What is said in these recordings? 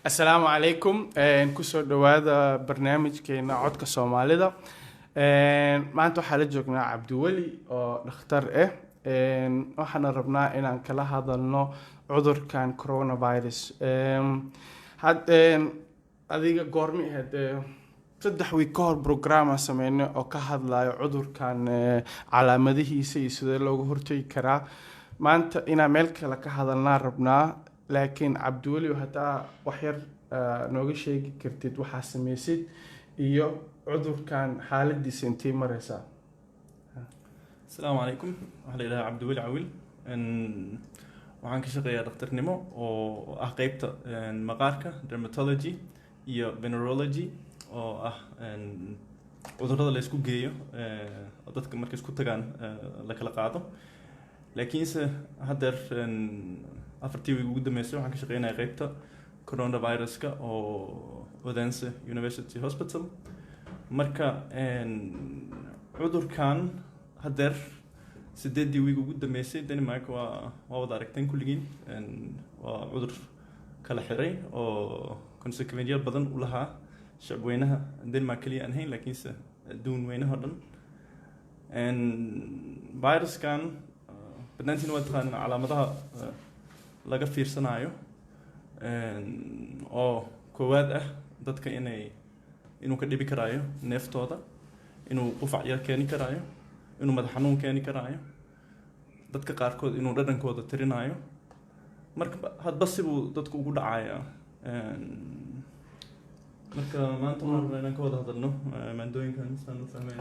Assalaamu calaykum kusoo dhawaada barnaamijkeena codka Soomaalida. Maanta waxaa la joognaa Cabdiweli oo dhakhtar ah. Waxaan rabnaa inaan kala hadalno cudurkan coronavirus. Adiga goormi ahayd 3 week ka hor program sameeyno oo ka hadlayo cudurkan calaamadihiisa iyo sida looga hortagi karaa. Maanta inaan meel kale ka hadalnaa rabnaa, laakiin Cabdiweli hataa wax yar nooga sheegi kartid waxa sameeysid iyo cudurkan xaaladiisa intee maraysaa. Assalamu alaikum. Waxa la yiraahdaa Cabdiweli Cawil. Waxaan ka shaqeeyaa dhakhtarnimo oo ah qaybta maqaarka, dermatology iyo venerology oo ah cudurrada la isku geeyo oo dadka markay isku tagaan la kala qaado. laakiinse hadda 4 week ugu dambeysay waxaan ka shaqeynayaa qaybta coronavirus-ka oo Odense University Hospital. Marka cudurkan hadda 8 week ugu dambeysay Denmark waa wada aragteen kulligiin. waa cudur kala xiray oo consequences badan u lahaa shacabweynaha Denmark kaliya aan ahayn, laakiinse adduun weynaha dhan. virus-kan badnaantiin waa taqaan calaamadaha laga fiirsanayo oo koowaad ah dadka inuu ka dhibi karaayo neeftooda, inuu qufac yar keeni karaayo, inuu madax xanuun keeni karaayo, dadka qaarkood inuu dhadhankooda tirinayo. marka hadba sibuu dadku ugu dhacaya. marka maanta waxaan inaan ka wada hadalno maandooyinkan saan u fahmay.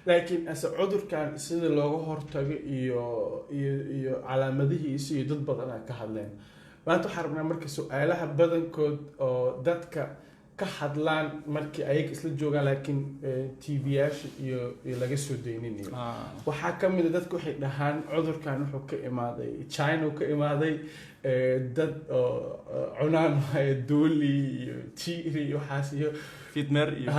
laakiin cudurkan sida looga hortago iyo calaamadihiisa iyo dad badan ka hadleen. maanta waxaan rabnaa marka su'aalaha badankood oo dadka ka hadlaan markii ayaga isla joogaan, laakiin TV-yaasha iyo laga soo deyninayo. waxaa ka mid ah dadku waxay dhahaan cudurkan wuxuu ka imaaday China, ka imaaday dad oo cunaan dooli iyo tiiri iyo waxaas iyo fitmer iyo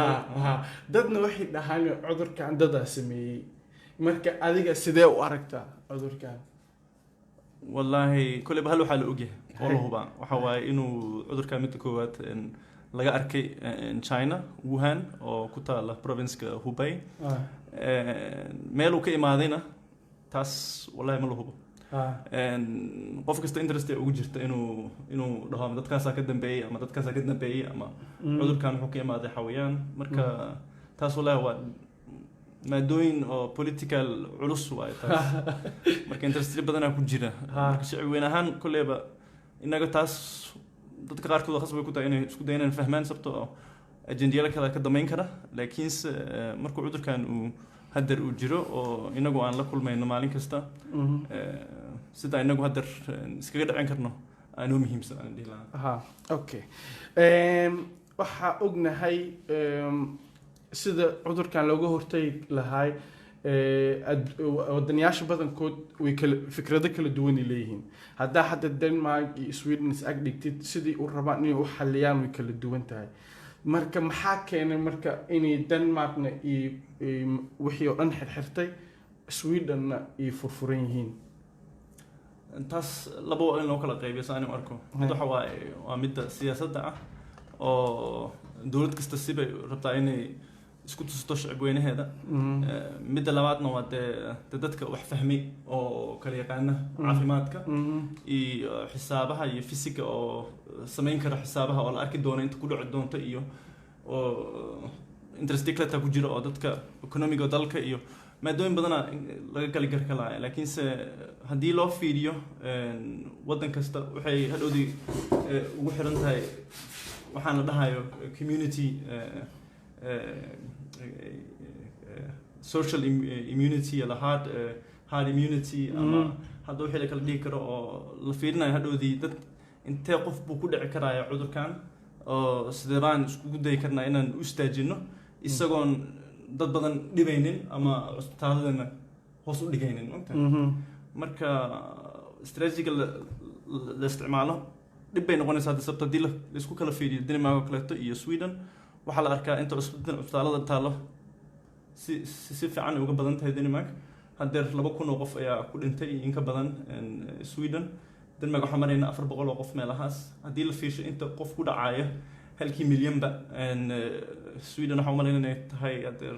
dadna waxay dhahaan cudurkan dad sameeyay. marka adiga sidee u aragtaa cudurkan? wallahi kulli hal waxa la ogyahay oo la huba waxa waaye inuu cudurkan mid koowaad laga arkay China, Wuhan oo ku taala province-ka Hubei. meel uu ka imaadayna taas wallahi ma la hubo. qof kasta interest ugu jirta inuu dhaho dadkaas ka dambeeyay ama dadkaas ka dambeeyay ama cudurkan wuxuu ka imaaday xawayaan. marka taas wallahi waa maadooyin oo political culus waay taas. marka interest badan ku jira. marka shacab weyn ahaan kulleeba inaga taas dadka qaarkood khasab ku tahay inay isku dayaan fahmaan sabto ajendiyaal kale ka damayn kara. laakiin markuu cudurkan uu hadar uu jiro oo inagu aan la kulmayno maalin kasta sida inagu hadar iskaga dhacin karno aanu muhiimsan aan dhihi lahaa. okay. waxa ognahay sida cudurkan looga hortagi lahaa. wadanayaasha badankood way kala fikrado kala duwan leeyihiin. hadda Denmark iyo Sweden is ag dhigtid sidii u rabaan inay u xaliyaan way kala duwan tahay. marka maxaa keenay marka inay Denmarkna iyo wixii oo dhan xirxirtay, Swedenna ay furfuran yihiin? taas labo in loo kala qaybiyo saan u arko. waxa waa mid siyaasadda ah oo dawlad kasta sibay rabtaa inay isku tusto shacabweynaheeda. midda labaadna waa dadka wax fahmay oo kala yaqaana caafimaadka iyo xisaabaha iyo physics oo sameyn kara xisaabaha oo la arki doono inta ku dhici doonto iyo oo interest rate ku jira oo dadka economic dalka iyo maadooyin badan laga kala garkalaa. laakiin haddii loo fiiriyo wadan kasta waxay hadhowdii ugu xiran tahay waxaan la dhahayo community social immunity la hard immunity ama hadda wixii la kala dhigi karo oo la fiirinayo hadhowdii dad intee qof buu ku dhici karaya cudurkan oo sidee baan iskugu dayi karnaa inaan u istaajino isagoon dad badan dhibaynin ama cusbitaaladana hoos u dhigaynin. marka strategiga la isticmaalo dhib bay noqonaysaa sababta haddii la isku kala fiiriyo Denmark oo kaleeto iyo Sweden waxaa la arkaa inta cusbitaalada taalo si fiican uga badan tahay Denmark. haddeer 2,000 oo qof ayaa ku dhintay in ka badan Sweden. Denmark waxaa marayna 400 oo qof meelahaas haddii la fiirsho inta qof ku dhacaya halkii milyanba Sweden waxaa umalayn inay tahay adeer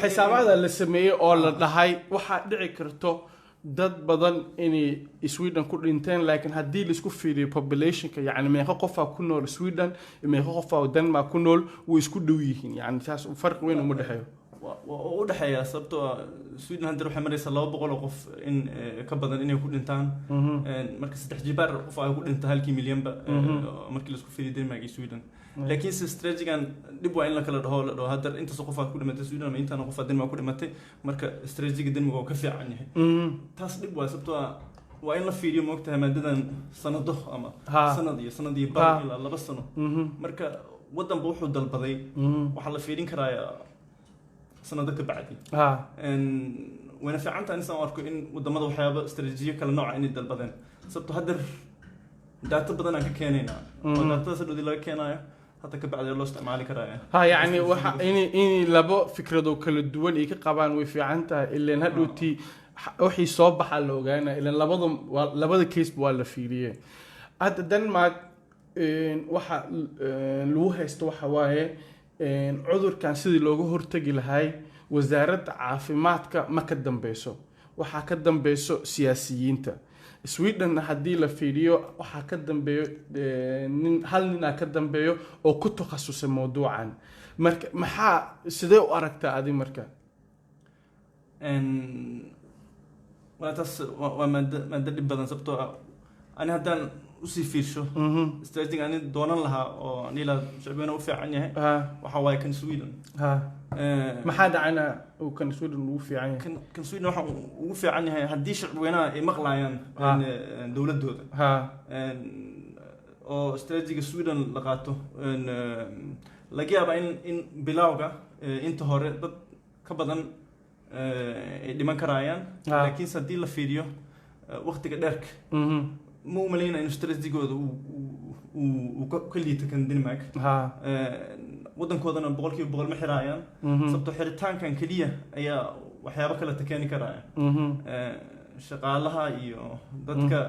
xisaabaada la sameeyey oo la dhahay waxaa dhici karto dad badan inay Sweden ku dhinteen laakiin haddii la isku fiiriyo populationka yani meeqa qof ku nool Sweden iyo meeqa qof oo Denmark ku nool way isku dhow yihiin yani taas farq weyn uma dhaxeeyo u dhaxeeya sababtoo Sweden hadda waxay maraysaa 200 oo qof in ka badan inay ku dhintaan marka 3 jibaar qof ay ku dhinta halkii milyanba markii la isku fiiriyo Denmark iyo Sweden laakiin strategigan dib waa in la kala dhaho hadda inta soo qof ku dhimatay Sweden ama inta qof Denmark ku dhimatay marka strategiga Denmark oo ka fiican yahay taas dib waa sababtoo waa in la fiiriyo moogtahay maadadan sanado ama sanad iyo bar ilaa 2 sano marka wadanba wuxuu dalbaday waxa la fiirin karaa sanado ka bacdi wana fiicanta in saan arko in wadamada waxyaabo istaraatiijiyo kala nooc ah inay dalbadeen sababtoo hadda data badan aan ka keenayna oo data sadoo laga keenayo hadda ka bacdi loo isticmaali karaa yani waxa in labo fikrado kala duwan ay ka qabaan way fiicantahay ilaa hadhowtii wixii soo baxa la ogaana ilaa labada case waa la fiiriyay hadda Denmark waxa lagu haysto waxa waaye cudurkan sidii looga hortagi lahay wasaaradda caafimaadka ma ka dambayso waxa ka dambayso siyaasiyiinta Sweden haddii la fiiriyo waxa ka dambeeyo hal nin ka dambeeyo oo ku takhasusay mawduucan marka maxaa sidee u aragtaa adi marka waa maada dhib badan sababtoo ani haddaan usii fiirsho strategiga ani doonan lahaa oo anila shacbiyana u fiican yahay waxa waaye kan Sweden maxaa dhacana oo kan Sweden ugu fiican yahay kan Sweden waxa ugu fiican yahay haddii shacbiyana ay maqlayaan dawladooda oo strategiga Sweden la qaato laga yaabaa in bilawga inta hore dad ka badan ay dhiman karayaan laakiin haddii la fiiriyo waqtiga dheerka ma umalayna in strategigooda uu ka liito kan Denmark wadankoodana 100% ma xiraayaan sababtoo xiritaankan kaliya ayaa waxyaabo kale keeni karaya shaqaalaha iyo dadka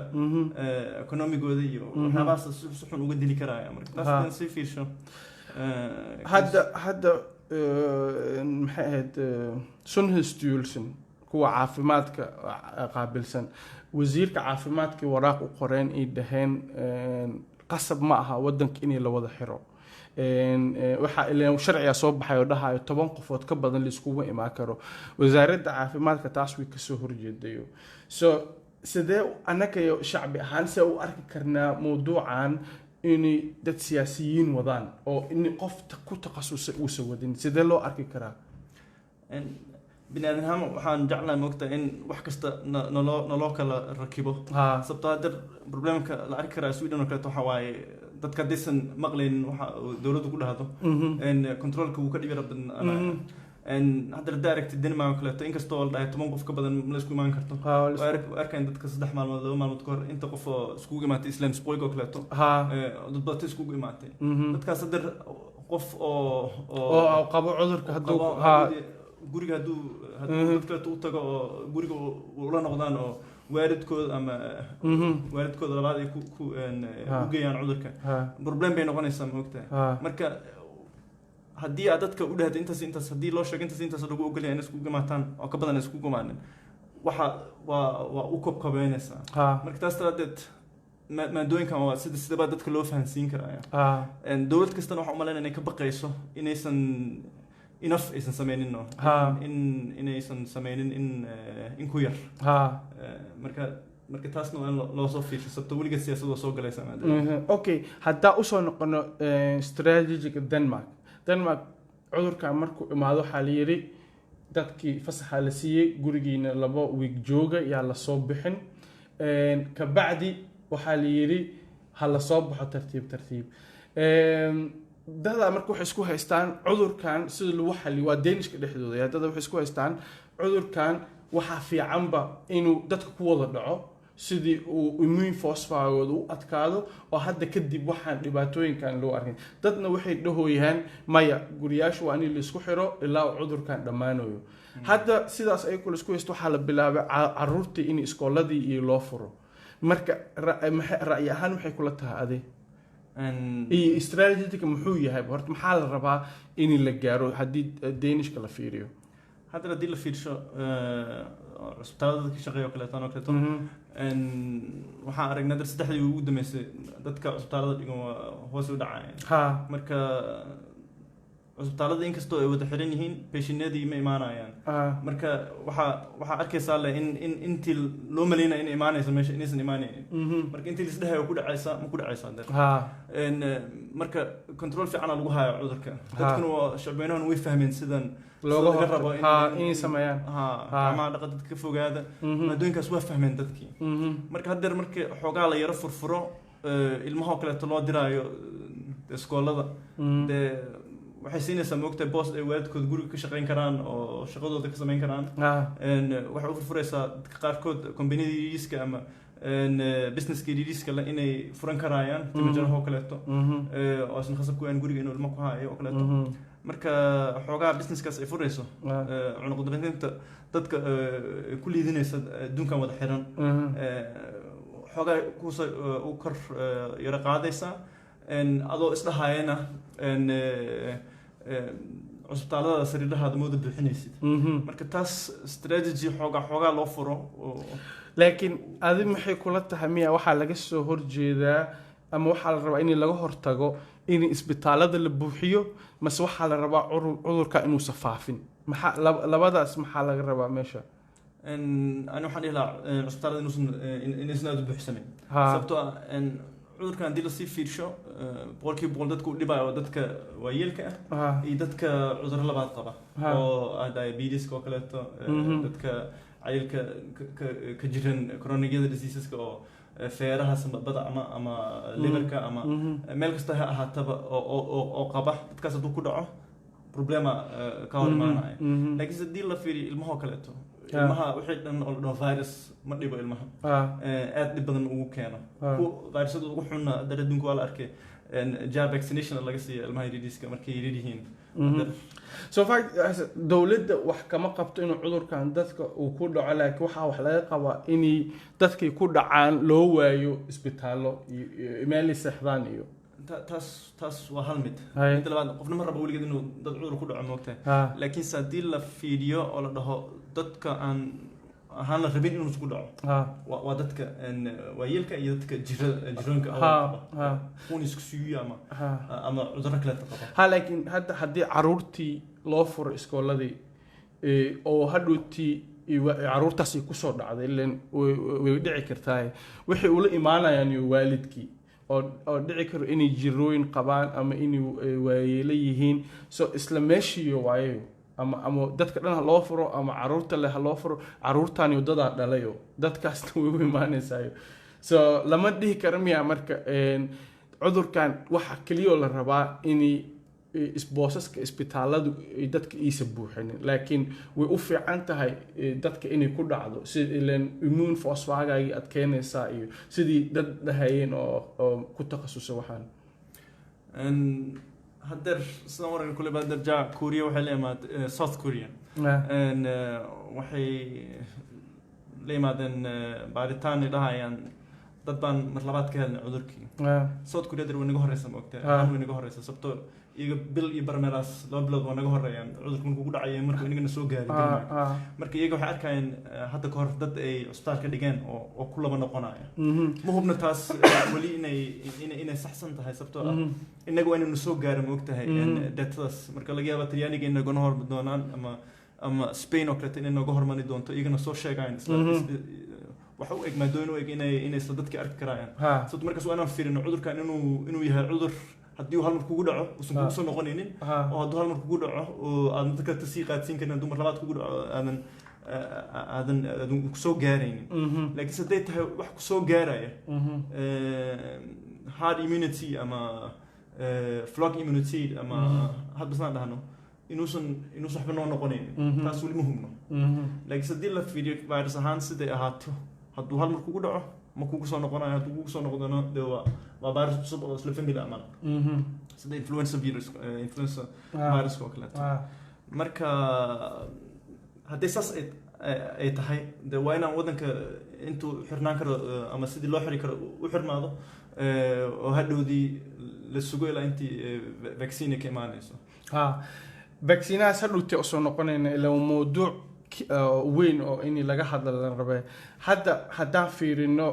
economigooda iyo waxyaabahaas si xun uga dili karaya marka taas si fiirsho hadda maxay ahayd Sundhedsstyrelsen kuwa caafimaadka qaabilsan wasiirka caafimaadka waraaq u qoreen ay dhaheen qasab ma aha wadanka in la wada xiro waxa ilaa sharciga soo baxay oo dhahayo 10 qofood ka badan la isku imaan karo wasaaradda caafimaadka taas way ka soo horjeedayo so sidee anaka shacbi ahaan se u arki karnaa mawduucan in dad siyaasiyiin wadaan oo in qof ku takhasusay uu soo wadin sidee loo arki karaa binaadamada waxaan jeclahay moogtaa in wax kasta naloo kala rakibo sababtoo hadda problemka la arki karaa Sweden oo kale waxa waaye dadka disan maqleen waxa dawladdu ku dhahdo controlka uu ka dhigi rabaa hadda direct Denmark kale inkastoo la dhahay 10 qof ka badan ma isku imaan karto arkaan dadka 3 maalmood 2 maalmood ka hor inta qof isku imaatay Islam Spoigo kale dad badan isku imaatay dadkaas hadda qof oo qabo cudurka hadduu guriga hadduu dadka u tago oo guriga ula noqdaan oo waalidkooda ama waalidkooda labaad ay ku geeyaan cudurka problem bay noqonaysaa moogtaa marka haddii aad dadka u dhahdo intaas haddii loo sheego intaas lagu ogolyahay in isku gamaataan oo ka badan isku gamaanin waxa waa u kobkabeynaysaa marka taas daradeed maadooyinkan waa sidaba dadka loo fahansiin karaya dawlad kastana waxa u malaynaya inay ka baqayso inaysan enough aysan sameynin inaysan sameynin in ku yar marka taasna waa in loo soo fiirsho sababtoo weliga siyaasadda soo galaysa okay haddaa usoo noqono strategiga Denmark cudurkan markuu imaado waxaa la yiri dadkii fasaxa la siiyey gurigiina 2 week jooga yaa la soo bixin ka bacdi waxaa la yiri ha la soo baxo tartiib dada markuu wax isku haystaan cudurkan sida lagu xalliyo waa Danish-ka dhexdooda dada wax isku haystaan cudurkan waxa fiicanba inuu dadka ku wada dhaco sidii uu immune phosphorus u adkaado oo hadda kadib waxaan dhibaatooyinkan loo arkin dadna waxay dhahoyaan maya guriyaashu waa in la isku xiro ilaa cudurkan dhamaanayo hadda sidaas ay kula isku haysto waxaa la bilaabay caruurtii in iskooladii iyo loo furo marka ra'yi ahaan waxay kula tahay adi iyo strategiga muxuu yahay horta maxaa la rabaa in la gaaro haddii Danishka la fiiriyo hadda haddii la fiirsho cusbitaalada ka shaqeeya oo kaleeto waxaan aragnaa dar saddexdii ugu dambeysay dadka cusbitaalada dhigan waa hoos u dhacayaan marka cusbitaalada inkastoo ay wada xiran yihiin patientadii ma imaanayaan marka waxaa arkaysaa leh in intii loo maleynaya inay imaanayso meesha inaysan imaanaynin marka intii lisdhehayo ku dhacaysaa ma ku dhacaysaa marka control fiican lagu hayo cudurka dadkuna waa shacbiyanahan way fahmeen sidan looga rabo inay sameeyaan ama dhaqa dadka ka fogaada maadooyinkaas waa fahmeen dadkii marka haddeer markii xoogaa la yaro furfuro ilmaha oo kaleeto loo diraayo iskoolada dee waxay siinaysaa moogtahay boos ay waalidkooda guriga ka shaqayn karaan oo shaqadooda ka samayn karaan waxay u furfuraysaa dadka qaarkood kombaniyada yariiska ama businesska yariiska le inay furan karayaan timajaraha oo kaleeto oo isna khasab ku aan guriga inuu ilmo ku hayo oo kaleeto marka xoogaa businesskaas ay furayso cunuqdabeynta dadka ku liidinaysa adduunkan wada xiran xoogaa kuusa u kor yaro qaadaysaa adoo isdhahayana cusbitaalada sariirahaada mooda buuxinaysid marka taas strategy xoogaa loo furo laakiin adi maxay kula tahay miya waxaa laga soo horjeedaa ama waxaa la rabaa in laga hortago in isbitaalada la buuxiyo mase waxaa la rabaa cudurka inuu safaafin maxaa labadaas maxaa laga rabaa meesha ani waxaan dhihi lahaa cusbitaalada inaysan aad u buuxsamin sababtoo ah cudurkan haddii lasii fiirsho boqolkiiba boqol dadka u dhibayo oo dadka waayeelka ah iyo dadka cudurro labaad qaba oo diabetiska oo kaleeto dadka cayilka ka jiran chronicyada diseaseska oo feeraha sambabada ama liverka ama meel kasta ha ahaataba oo qaba dadkaas hadduu ku dhaco problema ka hor imaanaya laakiinse haddii la fiiriyo ilmahoo kaleeto ilmaha wixii dhan oo la dhaho virus ma dhibo ilmaha aad dhib badan ugu keeno virusyada ugu xunna dar adduunka waa la arkay jab vaccination laga siiya ilmaha yariiska markay yaryar yihiin so dowladda wax kama qabto inuu cudurkan dadka uu ku dhaco laakiin waxaa wax laga qabaa inay dadkay ku dhacaan loo waayo isbitaallo iyo meel ay seexdaan iyo taas waa hal mid inta labaad qofna ma rabo weligeed inuu dad cudur ku dhaco moogtahay laakiinse haddii la fiiriyo oo la dhaho dadka aan ahaan la rabin inuu isku dhaco waa dadka waayeelka iyo dadka jiroonka uun isku suuyo ama cudurro kaleeta qaba laakiin hadda haddii caruurtii loo furo iskooladii oo hadhowtii caruurtaasi kusoo dhacday ilan way dhici kartaa waxay ula imaanayaan iyo waalidkii oo dhici karo inay jirooyin qabaan ama inay waayeelo yihiin so isla meeshiiyo waayo ama dadka dhan ha loo furo ama caruurta leh ha loo furo caruurtaani wadadaa dhalayo dadkaasna way u imaanaysayo so lama dhihi kara miya marka cudurkan waxa keliyoo la rabaa inay isboosaska isbitaaladu dadka iisa buuxinin laakiin way u fiican tahay dadka inay ku dhacdo si ilan immune force-waagaagii aad keenaysaa iyo sidii dad dhahayeen oo ku takhasusay waxaan haddeer sidaan waran kule baa darja Korea waxay la imaad South Korea waxay la imaadeen baaritaan dhahayaan dad baan mar labaad ka helnay cudurkii South Korea dar wanaga horeysa moogtay aan wanaga horeysa sababtoo iyaga bil iyo barmeelaas laba bilood waa naga horeeyaan cudurku markuu ku dhacay markuu inagana soo gaaray marka iyaga waxay arkayeen hadda ka hor dad ay cusbitaal ka dhigeen oo ku laba noqonaya ma hubna taas weli inay saxsan tahay sababtoo ah inaga waa inaynu soo gaaro moogtahay datadaas marka laga yaaba talyaaniga inay naga hormari doonaan ama Spain oo kaleeto inay naga hormari doonto iyagana soo sheegayaan waxa u eg maadooyin u eg inay isla dadkii arki karayaan sababtoo markaas waa inaan fiirino cudurkan inuu yahay cudur haddii uu hal mar kugu dhaco uusan kugu soo noqonaynin oo hadduu hal mar kugu dhaco oo aadan dadka kasii qaadsiin karin hadduu mar labaad kugu dhaco aadan kusoo gaaraynin laakiinse hadday tahay wax kusoo gaaraya hard immunity ama flock immunity ama hadbasnaan dhahno inuusan waxba noo noqonaynin taas weli ma hubno laakiinse haddii la fiiriyo virus ahaan siday ahaato hadduu hal mar kugu dhaco ma kugu soo noqonayo hadduu kugu soo noqdona dee waa virus cusub oo isla family amal sida influenza virus oo kaleeto marka haddii saas ay tahay de waa inaan waddanka intuu xirnaan karo ama sidii loo xiri karo u xirnaado oo hadhowdii la sugo ilaa intii vaccine ka imaanayso. vaccinahaas hadhowtee usoo noqonayna ilaa mawduuc weyn oo in laga hadla la rabay. haddaan fiirino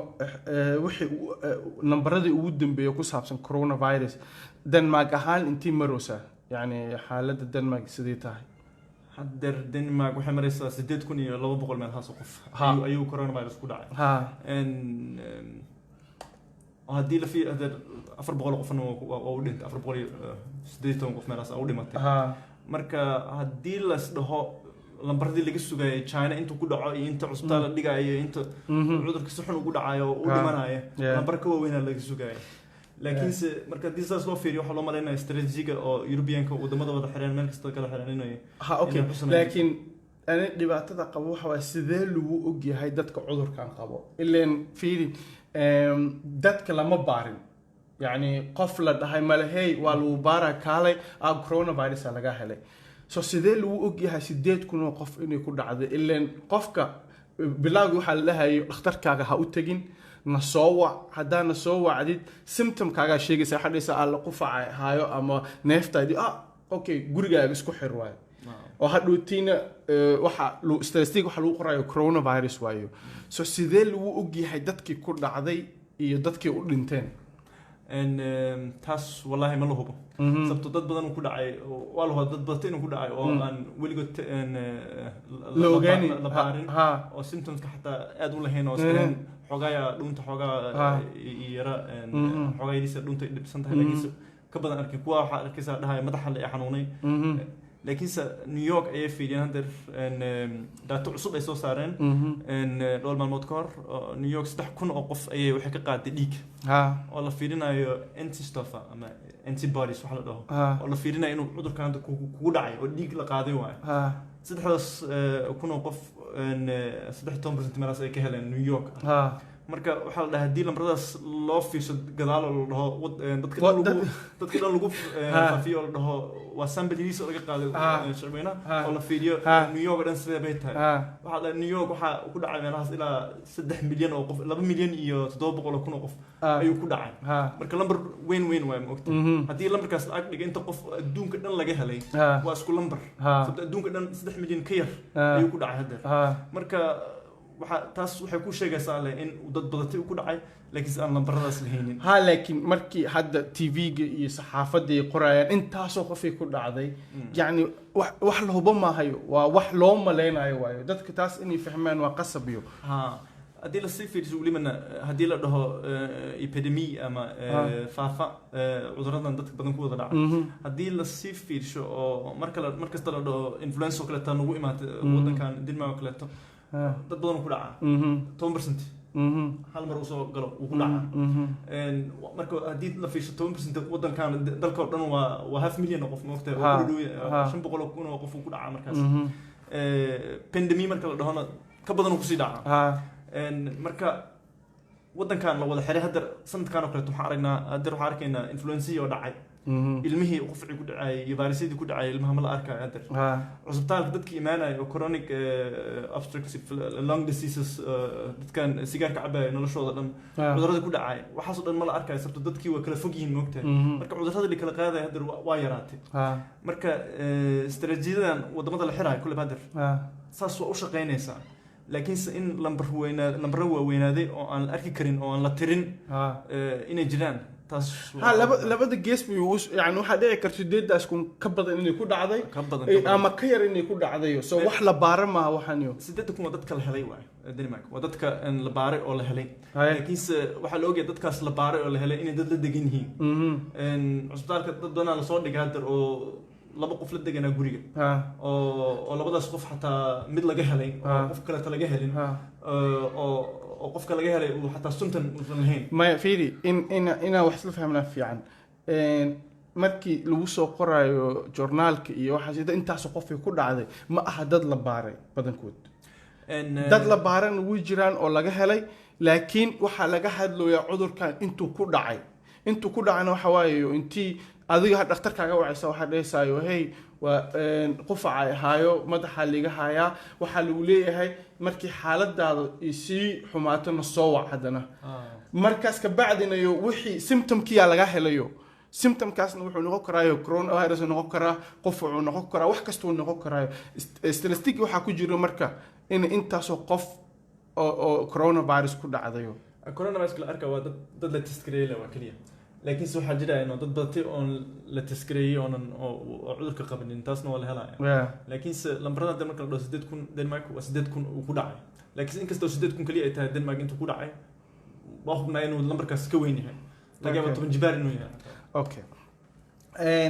wixii nambaradii ugu dambeeyay ku saabsan coronavirus Denmark ahaan intii maraysa yani xaaladda Denmark sidee tahay haddeer Denmark waxay maraysaa 8,200 meelahaas qof ayuu coronavirus ku dhacay haddii la fiiriyo 400 qofna waa u dhintay 480 qof meelahaas u dhimatay marka haddii la isdhaho lambaradii laga sugayay China intuu ku dhaco iyo inta cusbitaal la dhigayo inta cudurka si xun ugu dhacayo u dhimanayo lambar ka waaweyn laga sugayay laakiin marka disaas loo fiiriyo waxa loo maleynaa istaraatiijiga oo European-ka wadamada wada xireen meel kasta kala xireen inay okay laakiin ana dhibaatada qabo waxa waa sidee lagu og yahay dadka cudurkan qabo ileen fiiri dadka lama baarin yani qof la dhahay malahay waa lagu baara kaalay coronavirus laga helay so sidee lagu og yahay 8,000 qof inay ku dhacday ileen qofka bilaag waxa la dhahayo dhakhtarkaaga ha u tagin na soo wac haddana soo wacdid symptom kaaga sheegaysa xadhiisa alla qufacay haayo ama neeftaadii okay gurigaaga isku xir waay oo hadhowtiina waxa loo statistic waxa lagu qorayo coronavirus waayo so sidee lagu og yahay dadkii ku dhacday iyo dadkii u dhinteen taas wallahi ma la hubo sababtoo dad badan ku dhacay waa la dad badan ku dhacay oo aan weligood la baarin oo symptomska xataa aad u lahayn oo iska xogaaya dhunta xogaa yara xogaaydiisa dhunta dhibsan tahay laakiin ka badan arkay kuwa waxa arkaysa dhahay madaxa la xanuunay laakiinse New York ayay fiiriyeen hadda data cusub ay soo saareen dhowr maalmood ka hor New York 3,000 oo qof ayay waxay ka qaaday dhiig oo la fiirinayo antistoffa ama antibodies waxa la dhaho oo la fiirinayo inuu cudurkan kugu dhacay oo dhiig la qaaday waayo 3,000 oo qof 13% meelaas ay ka heleen New York marka waxa la dhahay hadii lambaradaas loo fiirsho gadaal oo la dhaho dadka dhan lagu faafiyo la dhaho waa sample-diisa laga qaaday shaqeeyna oo la fiiriyo New York dhan sidee bay tahay waxa la New York waxa ku dhacay meelahaas ilaa 3 milyan oo qof 2 milyan iyo 700,000 oo qof ayuu ku dhacay marka lambar weyn waay ma ogtay hadii lambarkaas la ag dhigay inta qof adduunka dhan laga helay waa isku lambar sababta adduunka dhan 3 milyan ka yar ayuu ku dhacay hadda marka waxa taas waxay ku sheegaysaa in dad badatay ku dhacay laakiin aan lambaradaas lahaynin laakiin markii hadda TV-ga iyo saxaafadda ay qorayaan intaasoo qofay ku dhacday yani wax la hubo ma hayo waa wax loo maleynayo waayo dadka taas inay fahmaan waa qasab iyo haddii la sii fiiriso weliba haddii la dhaho epidemic ama faafa cuduradan dadka badan ku wada dhaca haddii la sii fiirsho oo markasta la dhaho influenza oo kaleeto nagu imaatay waddankan Denmark oo kaleeto dad badan ku dhaca 10% hal mar usoo galo uu ku dhaca marka haddii la fiirsho 10% waddankan dalka oo dhan waa 500,000 oo qof ma ogtahay oo ku dhow 500,000 oo qof ku dhaca markaas pandemic marka la dhahona ka badan uu kusii dhaca marka waddankan la wada xiray hadda sanadkan oo kale waxaan arkaynaa influenza oo dhacay ilmihii qofci ku dhacay iyo virusyadii ku dhacay ilmaha ma la arkayo hadda cusbitaalka dadkii imaanaya oo chronic obstructive lung diseases dadkan sigaarka cabaya noloshooda dhan cudurada ku dhacay waxaas oo dhan ma la arkayo sababtoo dadkii waa kala fog yihiin moogtahay marka cudurada la kala qaadaya hadda waa yaraatay marka istaraatiijiyadan wadamada la xirayo kulli hadda saas waa u shaqeynaysaa laakiinse in lambar waaweynaaday oo aan la arki karin oo aan la tirin inay jiraan taas labada gees yani waxa dhici karto 8,000 ka badan inay ku dhacday ama ka yar inay ku dhacday soo wax la baaran ma waxan iyo 8,000 waa dadka la helay waay Denmark waa dadka la baaray oo la helay laakiinse waxa la ogyahay dadkaas la baaray oo la helay inay dad la degan yihiin cusbitaalka dad badan la soo dhigay hadda oo laba qof la deganaa guriga oo labadaas qof xataa mid laga helay oo qof kale laga helin oo qofka laga helay uu xataa suntan uusan lahayn ma fiiri ina wax isla fahmnaa fiican markii lagu soo qorayo journaalka iyo waxa sida intaas qof ku dhacday ma aha dad la baaray badankood dad la baaran ugu jiraan oo laga helay laakiin waxa laga hadlayaa cudurkan intuu ku dhacay intuu ku dhacana waxa waaye intii adiga dhakhtarkaaga wacaysa waxaa dhehaysayo hey waa qufaca ahaayo madaxa liga hayaa waxaa lagu leeyahay markii xaaladaada isii xumaatona soo wac haddana markaas ka bacdinayo wixii symptomkiyaa laga helayo symptomkaasna wuxuu noqon karaayo coronavirus noqon karaa qufacu noqon karaa wax kastuu noqon karaayo statistic waxaa ku jira marka in intaasoo qof oo coronavirus ku dhacdayo coronavirus la arkaa waa dad la testgareeyay waa kaliya laakiin soo xajira inuu dad badatay oon la testgareeyay oo cudurka qabanin taasna waa la helaya laakiin lambarada marka la dhaho 8,000 Denmark waa 8,000 uu ku dhacay laakiin inkastoo 8,000 kaliya ay tahay Denmark intuu ku dhacay waa hubnaa inuu lambarkaas ka weyn yahay laga yaabo 10 jibaar inuu yahay okay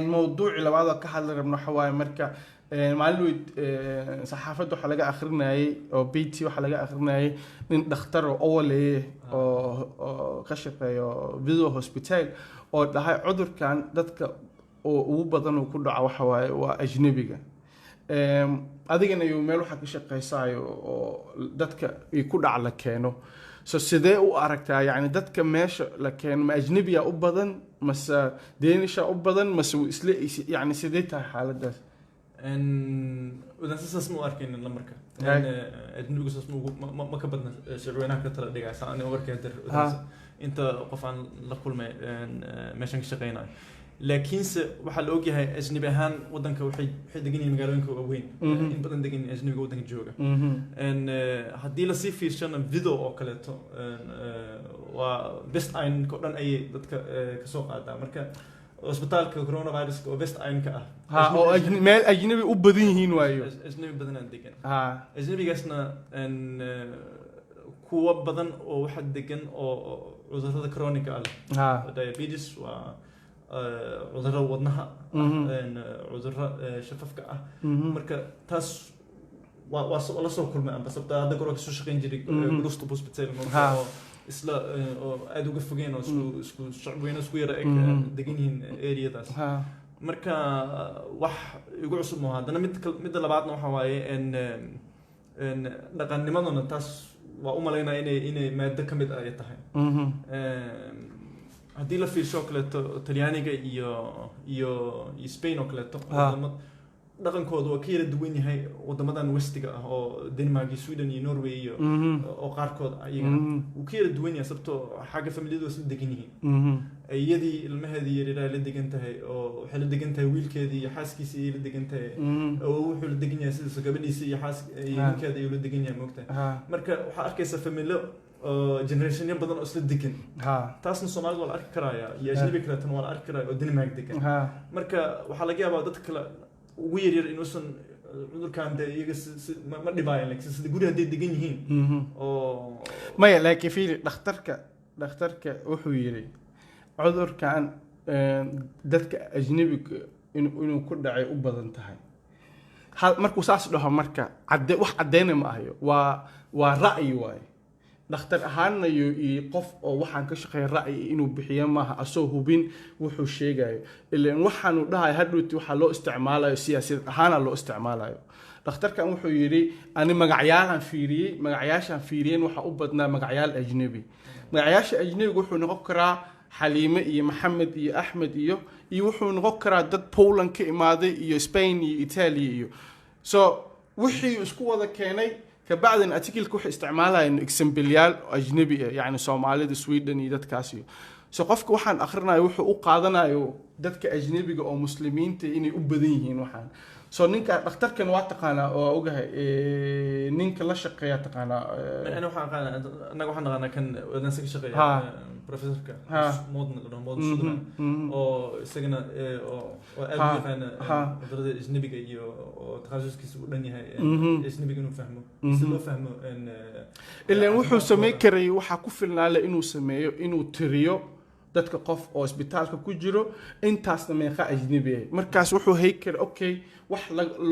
موضوع لبعض كحل ربنا حواي مركا معلومة صحافته حلقة آخرنا أو بيتي وحلقة آخرنا نختار أول أو كشف أو فيديو هوسبيتال أو ده عذر كان دتك وبدن وكل عوا حواي وأجنبية أدينا يوميلو حكي شقة ساي دتك يكون على كانوا سيدة وأركتها يعني دتك ماشي لكن ما أجنبية أبداً مس دينيش أبداً مس يعني سيدتها حالة ده وده اسمه أركين الأمريكا يعني أجنبي قصص ما كبدنا شعورنا كتر دقيقة سأني أورك يدر أنت وقف عن لكل ما ماشين شقينا لكن waxaa og yahay ajnabi ahaan wadanka waxay degan magaalooyinka waaweyn in badan degan ajnabiga wadanka jooga hadii la sii fiirsana video oo kaleeto waa best ayn ko dhan ay dadka ka soo qaadaa marka hospitaalka coronavirus oo best ayn ka ah oo meel ajnabi u badan yihiin waayo ajnabi badan degan ajnabigaasna kuwa badan oo waxa degan oo cudurrada chronic ah diabetes waa cudurro wadnaha cudurro shafafka ah marka taas waa la soo kulmay amba sabta hadda goor ka soo shaqeyn jiray gulusta hospital oo isla oo aad uga fogeen oo isku shacbiyana isku yara degan yihiin areadaas marka wax igu cusub ma hadana mid labaadna waxa waaye in dhaqannimaduna taas waa u maleynaa inay maada kamid ay tahay haddii la fiirsho kaleeto Talyaaniga iyo Spain oo kaleeto dhaqankoodu waa ka yara duwan yahay wadamadan westiga ah oo Denmark, Sweden iyo Norway iyo oo qaarkood ayagana uu ka yara duwan yahay sababtoo xagga familiyadu isla degan yihiin ayadii ilmaheedii yaraa la degan tahay oo waxay la degan tahay wiilkeedii iyo xaaskiisii la degan tahay oo wuxuu la degan yahay sida gabadhiisii iyo wiilkeedii la degan yahay moogtahay marka waxa arkaysa familiyo generation badan oo isla degan taasna Soomaalidu waa la arki karaya iyo ajnabi kale tan waa la arki karaya oo Denmark degan marka waxa laga yaabaa dadka kale ugu yar inuusan cudurkan iyaga ma dhibaayeen laakiin sida guri haday degan yihiin oo maya laakiin fiiri dhakhtarka wuxuu yiri cudurkan dadka ajnabiga inuu ku dhacay u badan tahay markuu saas dhaho marka wax cadeyn ma ahayo waa ra'yi waay dhakhtar ahaanna iyo qof oo waxaan ka shaqeeyo ra'yi inuu bixiyo maaha asoo hubin wuxuu sheegayo ilaan waxaanu dhahay hadhowti waxa loo isticmaalayo siyaasad ahaana loo isticmaalayo dhakhtarkan wuxuu yiri ani magacayaashan fiiriyeen waxa u badnaa magacayaal ajnabi magacayaasha ajnabiga wuxuu noqon karaa Xaliime iyo Maxamed iyo Axmed iyo wuxuu noqon karaa dad Poland ka imaaday iyo Spain iyo Italy iyo so wixii isku wada keenay كبعدين أتكلم كوح استعمالها إنه إكسمبليال أجنبي يعني سومالي سويدن يدت كاسيو سقفك وحن آخرنا يروح أقعدنا يدت كأجنبي أو مسلمين تيني أبديهين وحن نينك أختار كان واتقنا أو أوجه نينك لا شقية تقنا أنا وحنا كان ودنسك شقية بروفيسور مود سودان أو سجنا أو أبي كان درد أجنبي كي أو تخصص كسوداني هاي أجنبي كانوا فهموا سلوا فهموا إن اللي وحنا سميه كري وحكوفلنا على إنه سميه إنه تريو dadka qof oo isbitaalka ku jiro intaasna meeqa ajnabi markaas wuxuu heykar okay wax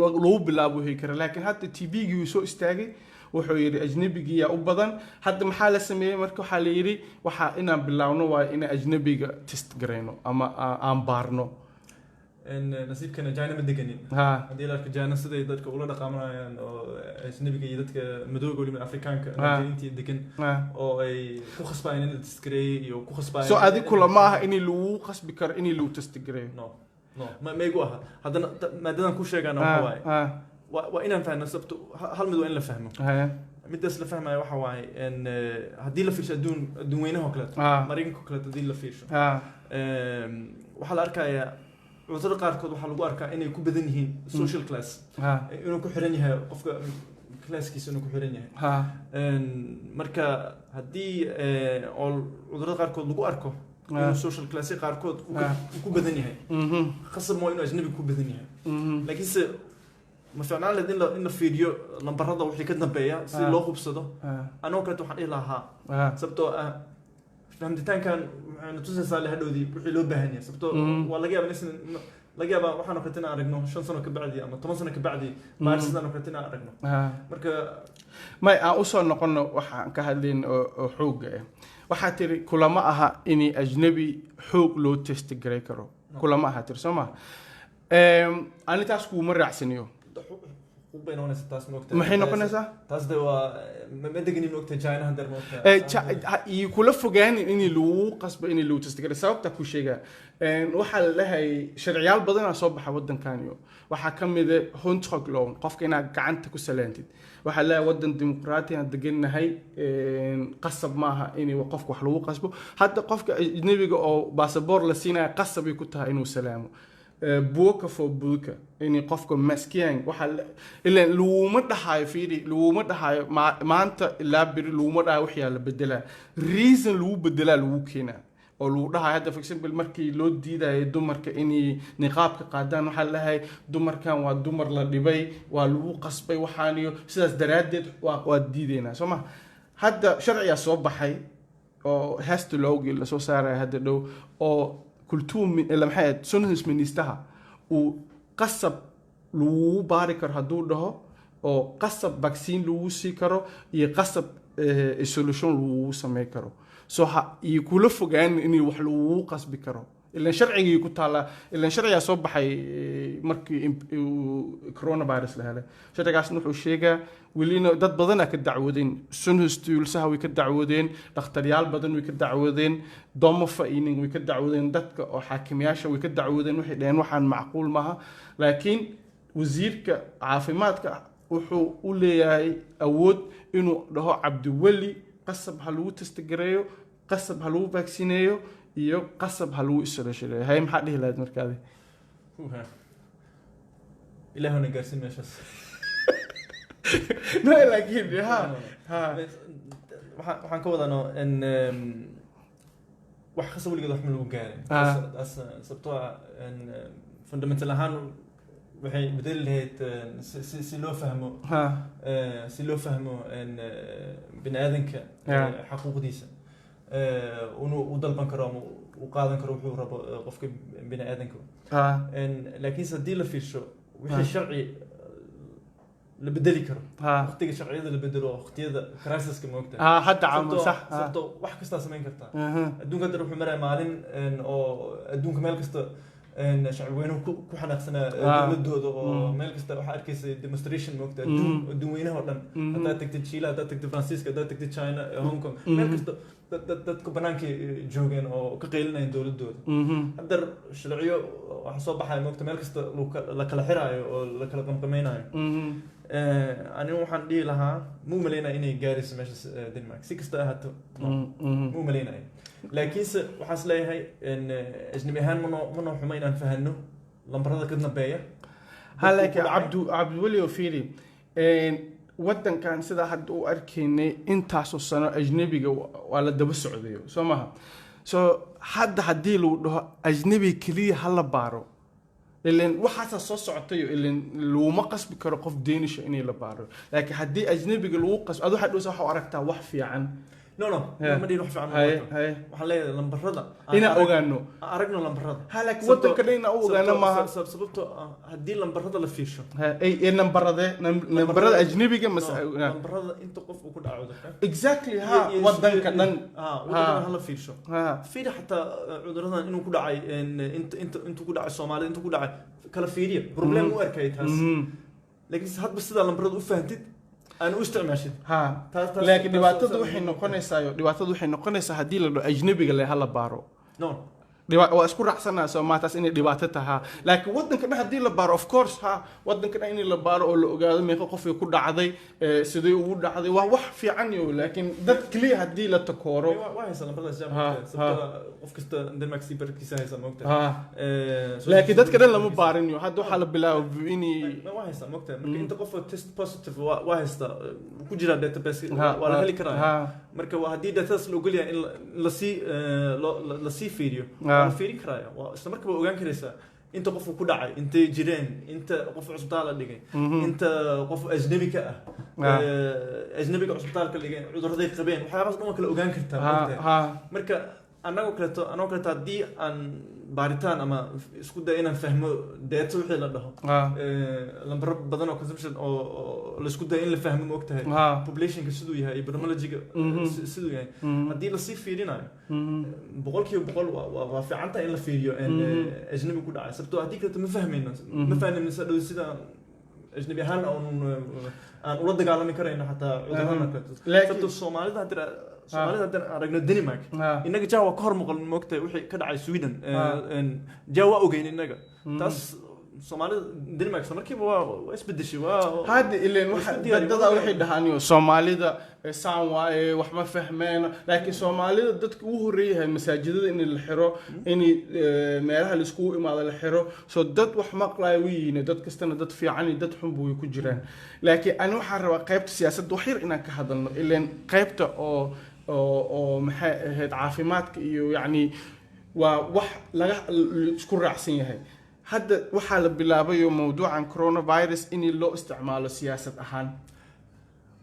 lagu bilaabo heykar laakiin hadda TV-gi uu soo istaagay wuxuu yiri ajnabiga u badan hadda maxaa la sameeyay marka waxa la yiri waxa inaan bilaawno waa in ajnabiga test gareyno ama aan baarno إن نصيب كنا جاينا مدقنين هذه لك جاينا سيدي ذاتك ولا دقامنا يعني أجنبي كي ذاتك مدوق ولي من أفريقيان كأنتي دقن أو أي كوخس باين إن تستقري أو كوخس باين. سو هذه كل ما إني لو خس بكر إني لو تستقري. ما يقولها هذا ما دنا كل شيء أنا هواي. وإن فهمنا سبتو هل مدو إن لفهمه. مدرس لفهم أي وحواي إن هدي لفيش دون وينه هكلت مارين كلت هدي لفيش وحال أركايا وزر قاركود وحال أركا إنه يكون بدنهين social class إنه يكون حرنيها قف class كيس إنه يكون حرنيها مركا هدي أو وزر قاركود لقو أركو إنه social class قاركود يكون بدنيها خاصة مو إنه أجنبي يكون بدنيها لكن ما فعلا لدين إنه فيديو نمبر هذا وحدي كنا بيا سي لو خبصده أنا وكنت وحنا إلى ها سبتو فهمتين كان نتوسع سالة هدودي وحلو بهنية سبتو والله جاب ناس لقيا وحنا كنتنا أرجنو شن سنة كبعدي أما 8 سنة كبعدي بعد سنة كنتنا أرجنو مركا ما أوصل نقولنا وح كهذين حوج وحتى كل ما أها إني أجنبي حوج لو تستجري كرو كل ما أها ترسمها أنا تاسكو مرة عسنيو بيننا ستاس نقطة. ما حين نقولنا سا؟ تاس دوا ما دقني نقطة جاينا هندر نقطة. يكون فوجان إني لو قصب إني لو تستقر سبب تكو شيء. وحال لها شرعيال بدنا صبح ودن كانيو. وحكم إذا هنتخك لون قف كنا قعدت تكو سلانتي. وحال لها ودن ديمقراطية دقنا هاي قصب معها إني وقفك وحلو قصبه. حتى قفك نبي أو باسبور لسينا قصب يكتها إنه سلامه. بوكا فو بوكا إني قفكم مسكين وحل إلا لو مدة هاي فيدي لو مدة هاي ما أنت لابر لو مدة وحيا لبدلها reason لو بدلها لو كنا أو لو ده هذا في example مركي لو دي ده دمر كإني نقاب كقادان وحل هاي دمر كان ودمر لدبي ولو قصبي وحانيو سلاس درادد وديدينا سما هذا شرعي صوب حي أو هستولوجي اللي سو صار هذا لو أو كلتوم من المحيط سنهس من يستها وقصب لو باركر هدول ده أو قصب فاكسين لو سيكرو يقصب السولوشن لو سميكرو سوها يكلفوا جان إني وحلو قصب كرو إلا شرعي يكون على إلا شرعي صوب حي مركي كورونا فيروس لهذا شرعي عشان نروح الشيء ولينا ضد بدنا كدعوودين سنهس تولسها وكدعوودين دختريال بدن وكدعوودين ضم فاينين وكدعوودين ضد أو حاكمياشة وكدعوودين وحدين وحن معقول معها لكن وزيرك عافيماتك وحو ولي أود إنه له عبد الولي قصب هلو تستجريه قصب هلو فاكسينيه iyo qasab haluu isla shiray hay maxaa dhihi lahayd markaadi ilaahuna gaarsin meeshaas no laakiin waxaan ka wadano in wax qasab waligeed wax ma lagu gaarin sababtoo in fundamental ahaan waxay bedel lahayd si loo fahmo in bini aadanka xaquuqdiisa ودلبان كرام وقادن كرو وحو رب قفك بني آدمكم لكن صدي له في الشو وحي الشرعي اللي بدلي كرو اختي الشرعية اللي بدلوا اختي هذا كراسس كم وقت حتى عام صح صرتوا واحد كستا سمين كرتا ادون قدر روح مرة مالين او ادون كمال كستا ان شعبينه كو حنقسنا دولدو مال كستا waxa arkaysa demonstration moogta adduun weynaha oo dhan hada tagtid Chile hada tagtid Francisco hada tagtid China Hong Kong meel kasta dadku banaanka joogeen oo ka qeylinayeen dawladooda hadda sharciyo waxa soo baxay moogta meel kasta la kala xiraayo oo la kala qamqameynaayo anigu waxaan dhihi lahaa muu maleynaa inay gaariso meesha Denmark si kasta ahaato muu maleynaa laakiinse waxaas leeyahay in ajnabi ahaan ma xumo inaan fahanno lambarada kadna beeya halka abdu wali ofiri wadankan sida hadda u arkaynay intaasoo sano ajnabiga waa la daba socdayo soo maaha so hadda haddii lagu dhaho ajnabi keliya hala baaro ilan waxaasa soo socotayo ilan looma qasbi karo qof Danish inay la baaro laakiin haddii ajnabiga lagu qasbo adu waxaad u aragtaa wax fiican no ma dhihin wax fiican waxaan leeyahay lambarada ina ogaano aragno lambarada halak wadanka dhayna u ogaano maaha sababto haddii lambarada la fiirsho ay nambarada ajnabiga lambarada inta qof uu ku dhaco cudurka exactly ha wadanka dhan wadanka la fiirsho fiir xataa cuduradan inuu ku dhacay inta ku dhacay Soomaaliya inta ku dhacay kala fiiriyo problem u arkay taas laakiin hadba sida lambarada u fahamtid aan u isticmaashin laakiin dhibaatadu waxay noqonaysaa haddii la dhaho ajnabiga le hala baaro waa isku raacsanahay Soomaalidaas inay dhibaato tahay laakiin wadanka dhan hadii la baaro of course wadanka dhan in la baaro oo la ogaado meeqa qof ku dhacday sidee ugu dhacday waa wax fiican iyo laakiin dad kaliya hadii la takooro waa haysan lambaradaas jaamacada qof kasta Denmark si barkiisa haysan moogtaa laakiin dadka dhan lama baarin iyo hadda waxa la bilaabo inay waa haysan moogtaa marka inta qof test positive waa haysta ku jira database waa la heli karaa marka waa hadii database loo geliyaa in la sii fiiriyo waa fiirin karaya waa isla markaba ogaan karaysaa inta qof ku dhacay inta jireen inta qof cusbitaal la dhigay inta qof ajnabi ka ajnabiga cusbitaalka dhigay cudurraday qabeen waxyaabahaas dhan kala ogaan kartaa marka anagoo kaleeto haddii aan baaritaan ama isku day inaan fahmo data wixii la dhaho lambaro badan oo consumption oo la isku day in la fahmo ma ogtahay populationka siduu yahay epidemiologiga siduu yahay haddii la sii fiirinayo 100% waa fiicanta in la fiiriyo ajnabi ku dhacay sababtoo haddii kaleeto ma fahmayno sida ajnabi ahaan aan ula dagaalami karayno xataa cudurrada kaleeto sababtoo Soomaalida haddaan aragno Denmark inaga jaa waa ka hor muuqan moogtahay wixii ka dhacay Sweden jaa waa ogeyn inaga taas Soomaalida Denmark markiiba waa isbedeshay hadda ileen dadada waxay dhahaan Soomaalida saan waaye wax ma fahmeen laakiin Soomaalida dadka ugu horeeyay masaajidada in la xiro in meelaha la isku imaado la xiro soo dad wax maqlay wiina dad kastana dad fiican iyo dad xun buu ku jiraan laakiin aan waxa rabaa qaybta siyaasadda wax yar inaan ka hadalno ileen qaybta oo maxay ahayd caafimaadka iyo yani waa wax laga isku raacsan yahay hadda waxaa la bilaabay mawduucan coronavirus in loo isticmaalo siyaasad ahaan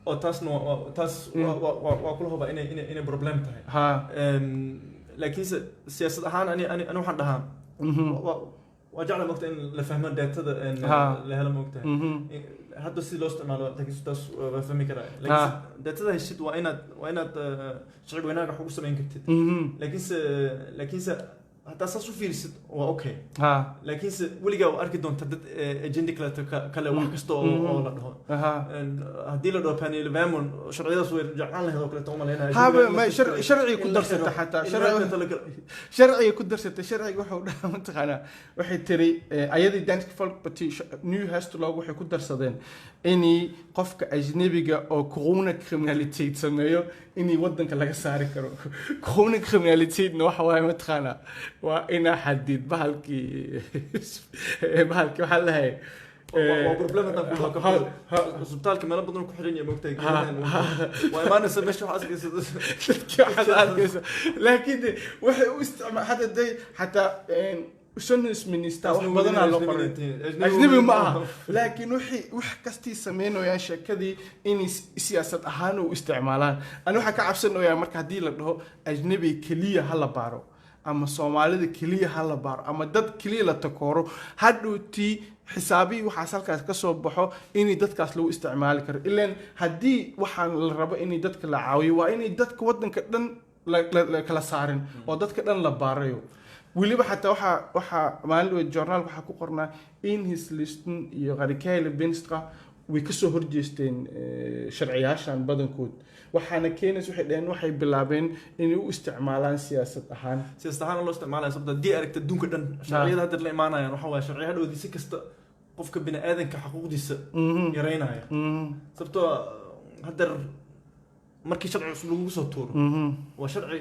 oo taasna waa kula huba inay problem tahay laakiin siyaasad ahaan ani waxaan dhahaa waa jecla moogta in la fahmo datada la helo moogtahay hadda si loo isticmaalo taas waa fahmi karaa laakiin datada heshid waa inaad sharci wanaag wax ugu samayn kartid laakiinse hataa saas u fiirisid waa okay laakiinse weligaa waa arki doonta dad agenda kale wax kasta oo la dhaho haddii la dhaho Panelvamon sharciyadaas way jeclaan lahayd oo kale too maleynaa sharci ku darsata xataa sharci ku darsata sharciga wuxuu dhahaa mataqaana waxay tiri ayadii Danish Folkeparti New Hast loogu waxay ku darsadeen inii qofka ajnabiga oo corona criminality sameeyo inii wadanka laga saari karo corona criminality waxa waaye mataqaana waa ina xadid bahalkii waxa la hay waa problem isbitaalka meel badan ku xiran yahay moogtahay waa imaanaysa meesha waxa arkaysa laakiin waxay u isticmaal hatta سنس minister wax badan loo qoray ajnabi ma aha laakiin wax kastii sameeynayaan shirkadii in siyaasad ahaan u isticmaalaan aan waxa ka cabsanayaa marka hadii la dhaho ajnabi kaliya hala baaro ama Soomaalida kaliya hala baaro ama dad kaliya la takooro hadhowti xisaabi waxa halkaas ka soo baxo in dadkaas lagu isticmaali karo ileen hadii waxaan la rabo in dadka la caawiyo waa in dadka wadanka dhan la kala saarin oo dadka dhan la baarayo waliba xataa waxa maalin journal waxa ku qornaa in his listen iyo Radikale Venstre way ka soo horjeesteen sharciyaashan badankood waxaana keenaysa waxay dhaheen waxay bilaabeen inay u isticmaalaan siyaasad ahaan loo isticmaalayo sababta dii aragta dunka dhan sharciyada hadda la imaanayaan waxa waa sharciyada si kasta qofka bini aadanka xuquuqdiisa yareynaya sababtoo hadda markii sharci cusub lagu soo tuuro waa sharci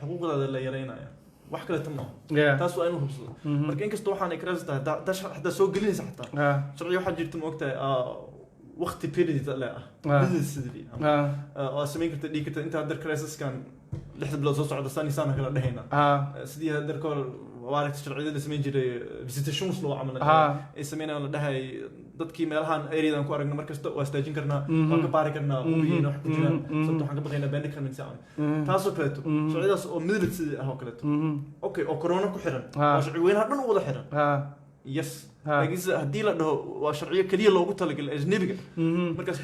xuquuqdaada la yareynaya wax kale tamo taas waa inuu hubsado marka inkastoo waxaan ikraastaa hadda soo gelinaysa xataa sharci waxa jirta ma ogtahay waqti period la sidii oo sameyn karta dhig karta inta hadda crisis kan 6 bilood soo socda sana kala dhahayna sidii hadda kool waaragta sharciyada la sameyn jiray visitations loo camalay ay sameeyaan la dhahay dadkii meelahan areadan ku aragna markasta waa istaajin karnaa waan ka baari karnaa ubiina wax ku jiraan sababta waxaan ka baqaynaa bandit kan minsa taasoo kaleeto sharcidaas oo military ah oo kaleeto okay oo corona ku xiran oo sharci weynaha dhan u wada xiran yes laakiin haddii la dhaho waa sharciyo kaliya loogu talagalay ajnabiga markaas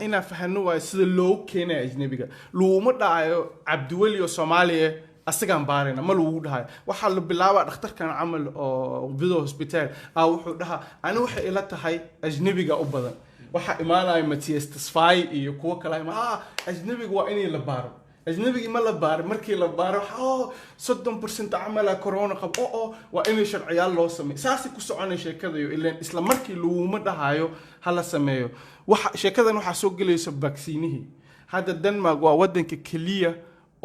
ina fahano waa sida loo keenay ajnabiga looma dhacayo cabdiweli oo Soomaaliya asagaan baarina ma lagu dhahay waxa la bilaabaa dhakhtarkan camal oo Vido Hospital wuxuu dhahaa ani waxa ila tahay ajnabiga u badan waxa imaanaya Matthias Tesfaye iyo kuwa kale ajnabiga waa inay la baaro ajnabiga ma la baaro markii la baaro 30% amala corona qab waa inay sharciyaal loo sameeyo saasi ku soconay sheekadayo ileen isla markii looma dhahayo hala sameeyo waxa sheekadan waxa soo galaysa vaccine hadda Denmark waa wadanka kaliya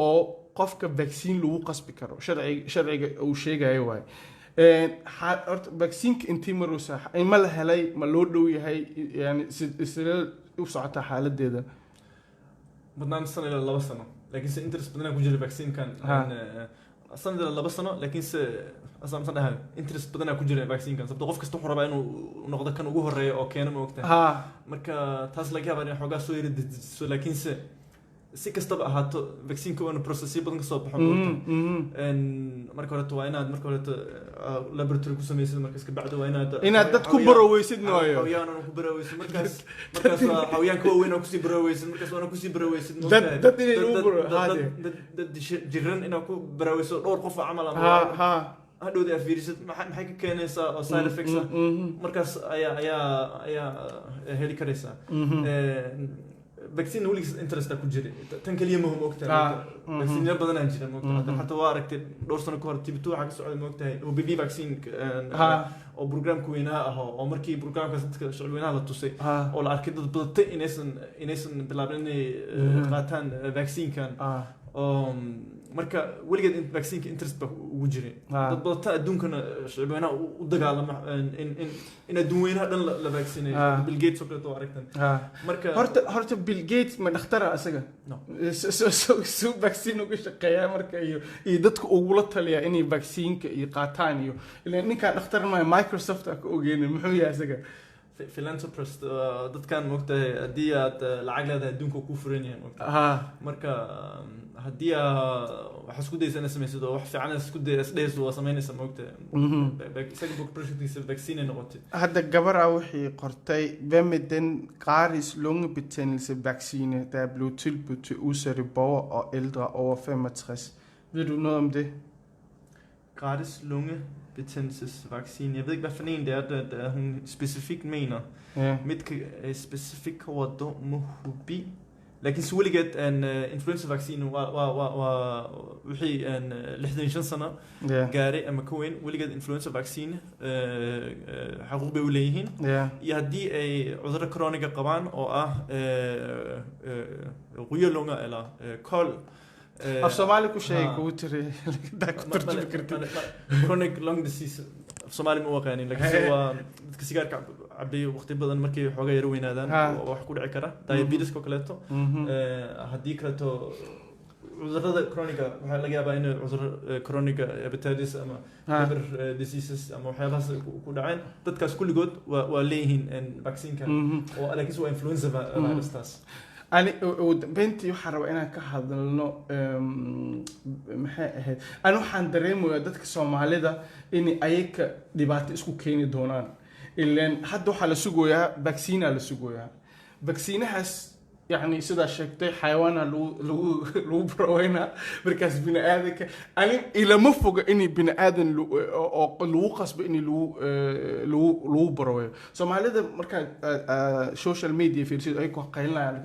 oo qofka vaccine lagu qasbi karo sharciga uu sheegayo waay vaccine intii maruusa ma la helay ma loo dhow yahay yani sida u socota xaaladeeda badnaan sano ilaa 2 sano laakiin se interest badan ku jira vaccine kan sano ilaa 2 sano laakiin se asam sanahay interest badan ku jira vaccine kan sababtoo qof kasta wuxuu rabaa inuu noqdo kan ugu horeeyo oo keena ma ogtahay marka taas laga yaabaa in xogaa soo yiri laakiin se si kastaba ahaato vaccine-ka waa process badan ka soo baxo marka hore waa inaad marka hore laboratory ku sameeysid markaas ka bacdo waa inaad dad ku baroweysid nooyo xawayaan ku baroweysid markaas xawayaanka weyn oo ku sii baroweysid markaas waa ku sii baroweysid dad inay ugu baro dad jiran inaa ku baroweyso dhowr qof camal hadhowda afirisid maxay ka keenaysaa oo side effects markaas ayaa heli karaysaa vaccine weli interest ku jira tan kaliya muhiim ogtahay vaccine badan aan jirin ogtahay hatta waa aragtay dhowr sano ka hor TB2 waxa ka socday ogtahay OPV vaccine oo program ku weynaha ah oo markii programkaas dadka shacab weynaha la tusay oo la arkay dad badatay inaysan bilaabin inay qaataan vaccine kan marka weligeed vaccine interest ba ugu jiray dad badata adduunkana shacabweynaha u dagaalama in adduunweynaha dhan la vaccine Bill Gates oo kale oo aragtan marka horta Bill Gates ma dhakhtar asaga so vaccine uga shaqeeyaa marka iyo dadka ugu la taliya inay vaccine-ka iyo qaataan iyo ilaa ninka dhakhtar ma Microsoft ka ogeeyay muxuu yahay asaga philanthropist dadkan moogtahay hadii aad lacag leedahay adduunka ku furan yahay moogtahay marka hadii waxa isku daysan sameeyso wax fiican isku dayso waa sameynaysa moogtahay second project vaccine noqotay hadda gabara wixii qortay vemeden qaris lungebetændelse vaccine der blev tilbudt til udsatte borgere og ældre over 65. Ved du noget om det? Gratis lungebetændelsesvaccine. Jeg ved ikke hvad for en det er hun specifikt mener. Mit specifikt over domohobi. لكن سوولي قد ان انفلونزا فاكسين وحي ان 16 سنه قاري اما كوين ولي قد انفلونزا فاكسين حقوق بوليهين يهدي اي عذر كرونيكا قبان او غير لونغا الى كول الصومالي كو شيء كوتري ترجمه كرتي كرونيك لونج ديسيز الصومالي مو واقعي لكن هو سيجار عبي وقت بدن markay xoga yar weynaadaan wax ku dhici kara diabetes ko kaleeto hadii kaleeto cudurrada chronic waxa laga yaabaa in cudur chronic hepatitis ama liver diseases ama waxyaabahaas ku dhaceen dadkaas kulligood waa leeyihiin vaccine ka oo laakiin waa influenza virus ani benti waxaan rabaa inaan ka hadalno maxay ahayd ani waxaan dareemayaa dadka Soomaalida in ayaga dhibaato isku keeni doonaan ilaan hadda waxa la sugayaa vaccine la sugayaa vaccinahaas يعني سيدا شكتي حيوانا لو بروينا مركز بني آدم أنا إلى مفوق إني بني آدم لو قصب إني لو بروي سومالي ده مركز سوشيال ميديا في رسيد أيكو قايلنا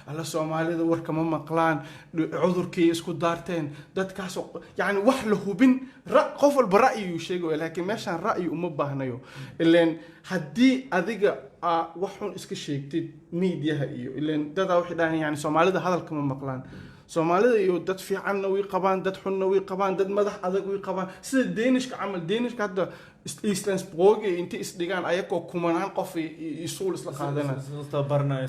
على سومالي ده ورك ماما قلان عذر كي اسكو دارتين دات كاسو يعني وحله بين قفل برأي يشيغو لكن ماشان رأي ومبهنيو إلين هدي أذيك waxun iska sheegtid media iyo ileen dad waxay dhahan yani Soomaalida hadalka ma maqlaan Soomaalida iyo dad fiican way qabaan dad xun way qabaan dad madax adag way qabaan sida Deenishka camal Deenishka hadda Islands Brogge inta isdhigaan ayagoo kumanaan qof isuul isla qaadanaa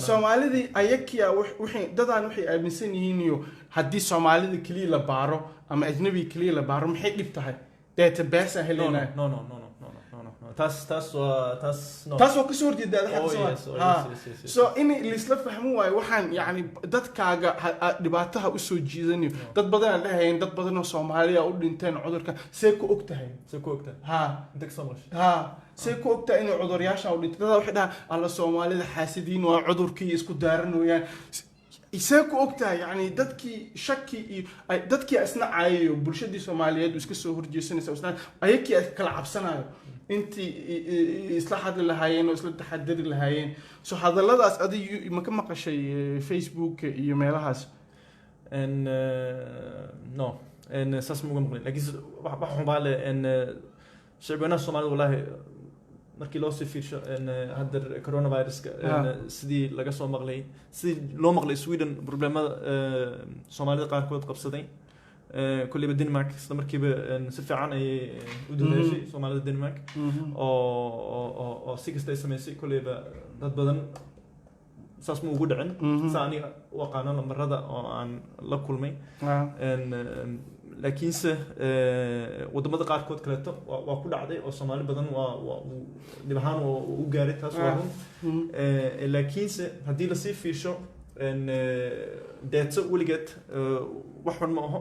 Soomaalida ayakiya wixii dadaan waxay aaminsan yihiin iyo hadii Soomaalida kaliya la baaro ama ajnabi kaliya la baaro maxay dhib tahay database helena taas no. taas waa kasoo horjeeda Oh, hadda yes, yes. so in laisla fahmo waayo waxaan yani dadkaaga dhibaataha usoo jiidanayo dad badan aan dhahayeen dad badan oo Soomaaliya u dhinteen cudurka see ku ogtahay inta soo mash see ku ogtahay in cuduryaasha u dhinteen dad waxay dhahaan alla Soomaalida xaasidiin waa cudurkii isku daaranayaan isee ku ogtahay yani dadkii shaki iyo dadkii isna caayayo bulshadii Soomaaliyeed iska soo horjeesanaysa isna ayakii kala cabsanayo intii isla hadli lahaayeen oo isla taxadari lahaayeen so hadalladaas adigu ma ka maqashay Facebook iyo meelahaas no saas ma maqlin laakiin wax xubaa leh shacabna Soomaalidu wallahi markii loo sii fiirsho hadda coronavirus-ka sidii laga soo maqlay sidii loo maqlay Sweden problemada Soomaalida qaarkood qabsaday kulliba Denmark isla markiiba si fiican ay u duleeshay Soomaalida Denmark oo si kasta ay sameysay kulliba dad badan saas ma ugu dhicin saani waqaano lambarada oo aan la kulmay laakiinse wadamada qaarkood kaleeto waa ku dhacday oo Soomaali badan waa dhibahaan u gaaray taas waa run laakiinse haddii la sii fiirsho deeto weligeed wax xun ma aho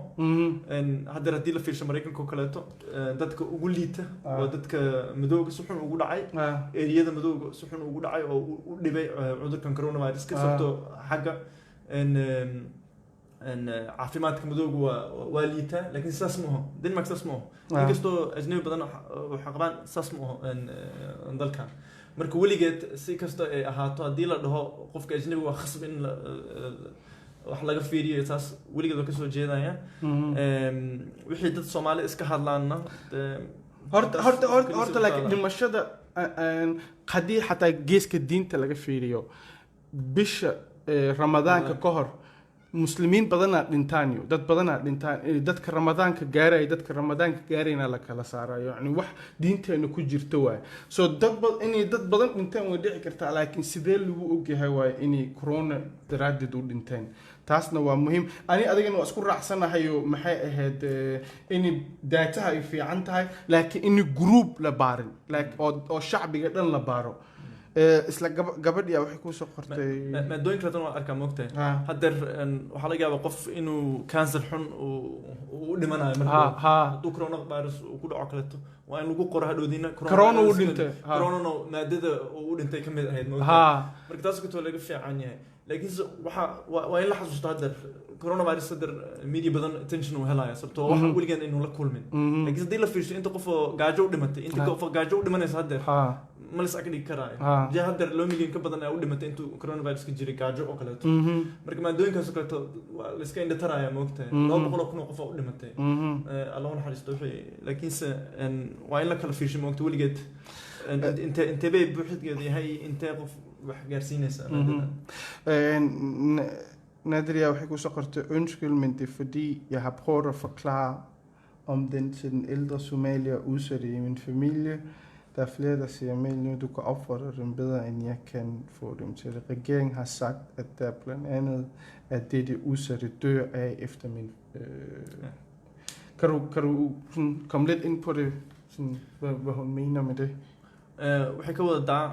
hadda haddii la fiirsho Mareykanka oo kaleeto dadka ugu liita waa dadka madowga si xun ugu dhacay eriyada madowga si xun ugu dhacay oo u dhibay cudurkan coronavirus-ka sababtoo xagga caafimaadka madowga waa liita laakiin saas ma aho Denmark saas ma aho inkastoo ajnabi badan waxa qabaan saas ma aho dalkan marka weligeed si kasta ay ahaato haddii la dhaho qofka ajnabi waa khasab in wax laga fiiriyo taas weligeed waa kasoo jeedaya wixii dad Soomaali iska hadlaana horta laakiin dhimashada haddii xataa geeska diinta laga fiiriyo bisha ramadaanka ka hor muslimiin badana dhintaan iyo dad badana dhintaan dadka ramadaanka gaaray dadka ramadaanka gaarayna la kala saarayo yani wax diinteena ku jirto waay so dad badan dhintaan way dhici kartaa laakiin sidee lagu ogyahay waay in corona daraadid u dhinteen taasna waa muhiim adigana waa isku raacsanahay maxay ahayd in daataha ay fiican tahay laakiin in group la baarin oo shacbiga dhan la baaro isla gabadhiya waxay ku soo qortay maadooyin kale oo arkaa moogtay hadda waxa laga yaabaa qof inuu cancer xun u dhimanayo marka hadduu coronavirus uu ku dhaco kaleeto waa in lagu qoro hadhoodiina corona u dhintay corona maadada uu dhintay ka mid ahayd moogtay marka taas ku too laga fiican yahay laakiin waa in la xasuusto hadda coronavirus hadda media badan attention uu helayo sababtoo waxa weligeed inuu la kulmin laakiin haddii la fiirsho inta qof gaajo u dhimatay inta qof gaajo u dhimanaysa hadda ma la isagdhigi karaayo jaa hadda 2 milyan ka badan ay u dhimatay intuu coronavirus ka jiray gaajo oo kaleeto marka maadooyinkaas oo kaleeto la iska indhataraya moogtahay 200 kun oo qof u dhimatay Allah naxariisto wixii laakiinse waa in la kala fiirsho moogta weligeed intee bay buuxidgeedu yahay intee qof wax gaarsiinaysa Nadia waxay ku soo qortay undskyld fordi jeg har prøvet at forklare om den til den ældre somalier udsatte i min familie. Der er flere, der siger, Emil, nu du kan opfordre dem bedre, end jeg kan få dem til det. Regeringen har sagt, at der blandt andet er det udsatte dør af efter min... Kan du sådan, komme lidt ind på det, sådan, hvad hun mener med det? Waxay ka wada daa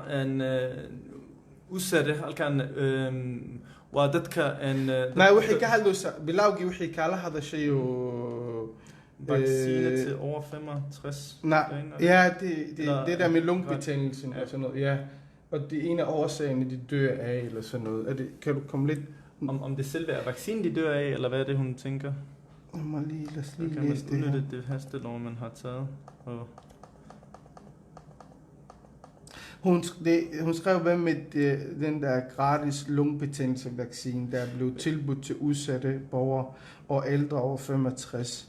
udsatte halkan waa dadka nej wixii ka hadlaysa bilawgii wixii kala hadashay vaccine til over 65. Nej, ja, det der med lungebetændelsen og sådan noget, ja. Og det ene af årsagerne, de dør af, eller sådan noget. Er det, kan du komme lidt... Om det selve er vaccinen, de dør af, eller hvad er det, hun tænker? Lad os lige læse det her. Det hastelov, man har taget. Hun skrev, hvad med den der gratis lungebetændelsevaccine, der blev tilbudt til udsatte borgere og ældre over 65.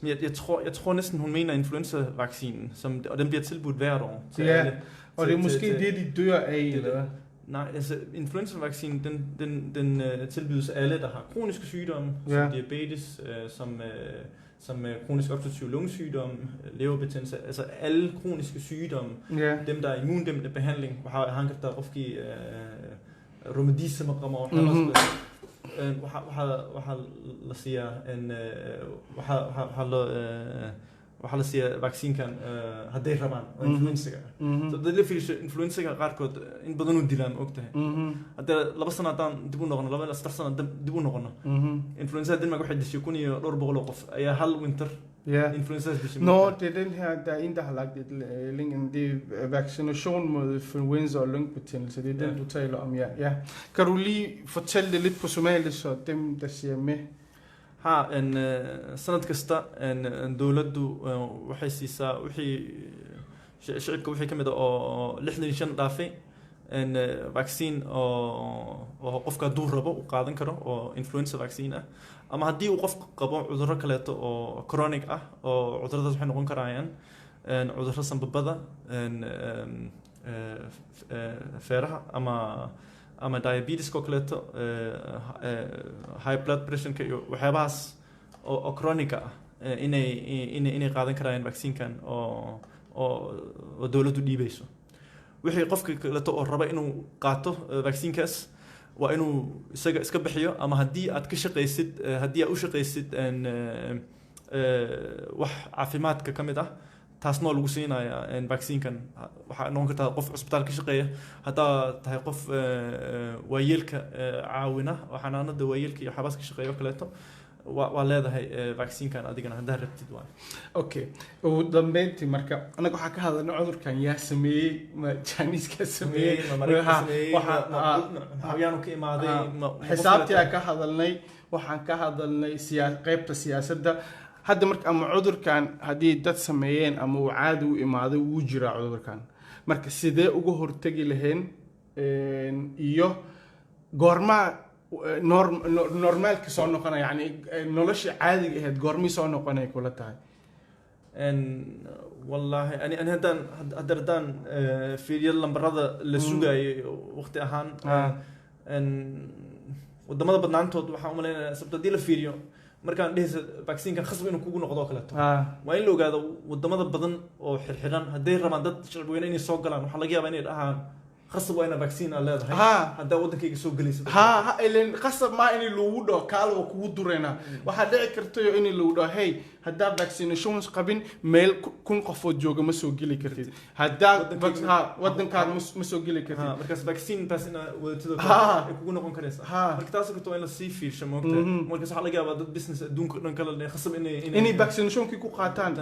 Jeg tror næsten, hun mener influenza-vaccinen, og den bliver tilbudt hvert år til ja, alle. Og det er måske det, de dør af, eller hvad? Nej, altså influenza-vaccinen, den tilbydes alle, der har kroniske sygdomme, som diabetes, som kronisk obstruktiv lungesygdom, leverbetændelse, altså alle kroniske sygdomme, dem der er immundæmpende behandling, waxaa qofkii rheumatism qaba waxaa la siiyaa waxaa waxaa la siiyaa vaccinekan hadday rabaan oo influenzaga so dad la fiirsho influenzaga qaarkood in badan u dilaan ogtahay haddii 2 sano haddaan dib u noqono 2 ilaa 3 sano dib u noqono influenza Denmark waxay dishay 1,200 qof ayaa hal winter influenza dishay det er den her, der er en, der har lagt et link ind, det er vaccination mod influenza og lungebetændelse, det er den, du taler om, ja. Kan du lige fortælle det lidt på somalisk, så dem, der siger med? en sanad kasta en dawladdu waxay siisaa wixii shacabka wixii kamid oo 65 dhaafay en vaccine oo qofka duu rabo u qaadan karo oo influenza vaccine ah ama haddii uu qof qabo cudurro kaleeto oo chronic ah oo cudurradaas waxay noqon karayaan cudurro sanbabada feeraha ama diabetes ko kaleeto high blood pressure iyo waxyaabahaas oo chronic ah inay qaadan karayaan vaccinekan oo dawladdu dhiibayso wixii qofka kaleeto oo raba inuu qaato vaccinekaas waa inuu isaga iska bixiyo ama haddii aad ka shaqaysid haddii aad u shaqaysid wax caafimaadka ka mid ah taasnoo lagu siinayaa vaccinekan waxaa noqon kartaa qof cusbitaal ka shaqeeya haddaa tahay qof waayeelka caawina oo xanaanada waayeelka iyo xabaas ka shaqeeya oo kaleeto waa leedahay vaccinekan adigana haddaa rabtid waa okay ugu dambeyntii marka anaga waxaa ka hadalnay cudurkan yaa sameeyey ma Chinese-ka sameeyey waxyaanu ka imaaday xisaabtii ka hadalnay waxaan ka hadalnay qaybta siyaasadda hadda marka ama cudurkan haddii dad sameeyeen ama uu caadi u imaaday wuu jiraa cudurkan marka sidee uga hortagi lahayn iyo goormaa normaalka soo noqonaya yani nolosha caadiga ahayd goormii soo noqonaya kula tahay wallahi ani haddaan fiiriyo lambarada la sugayo waqti ahaan wadamada badnaantood waxaan u maleynayaa sababta haddii la fiiriyo markaan dhehaysa vaccinekan khasab inuu kugu noqdo kaleeto waa in la ogaado wadamada badan oo xirxiran hadday rabaan dad shacbi weyne inay soo galaan waxaa laga yaabaa inay dhahaan khasab waa ina vaccine aad leedahay haddaa waddankayga soo gelaysa ilen khasab maa in lagu dhaho kaala waa kugu durayna waxaa dhici kartayo in lagu dhaho hey haddaa vaccinations qabin meel 1,000 qofood jooga ma soo geli kartid haddaa waddankaaga ma soo geli kartid markaas vaccine taas ina wadatida ay kugu noqon karaysa marka taas karto waa in la sii fiirsho moogta markaas waxaa laga yaabaa dad business adduunka dhan kale khasab inay vaccinationkii ku qaataan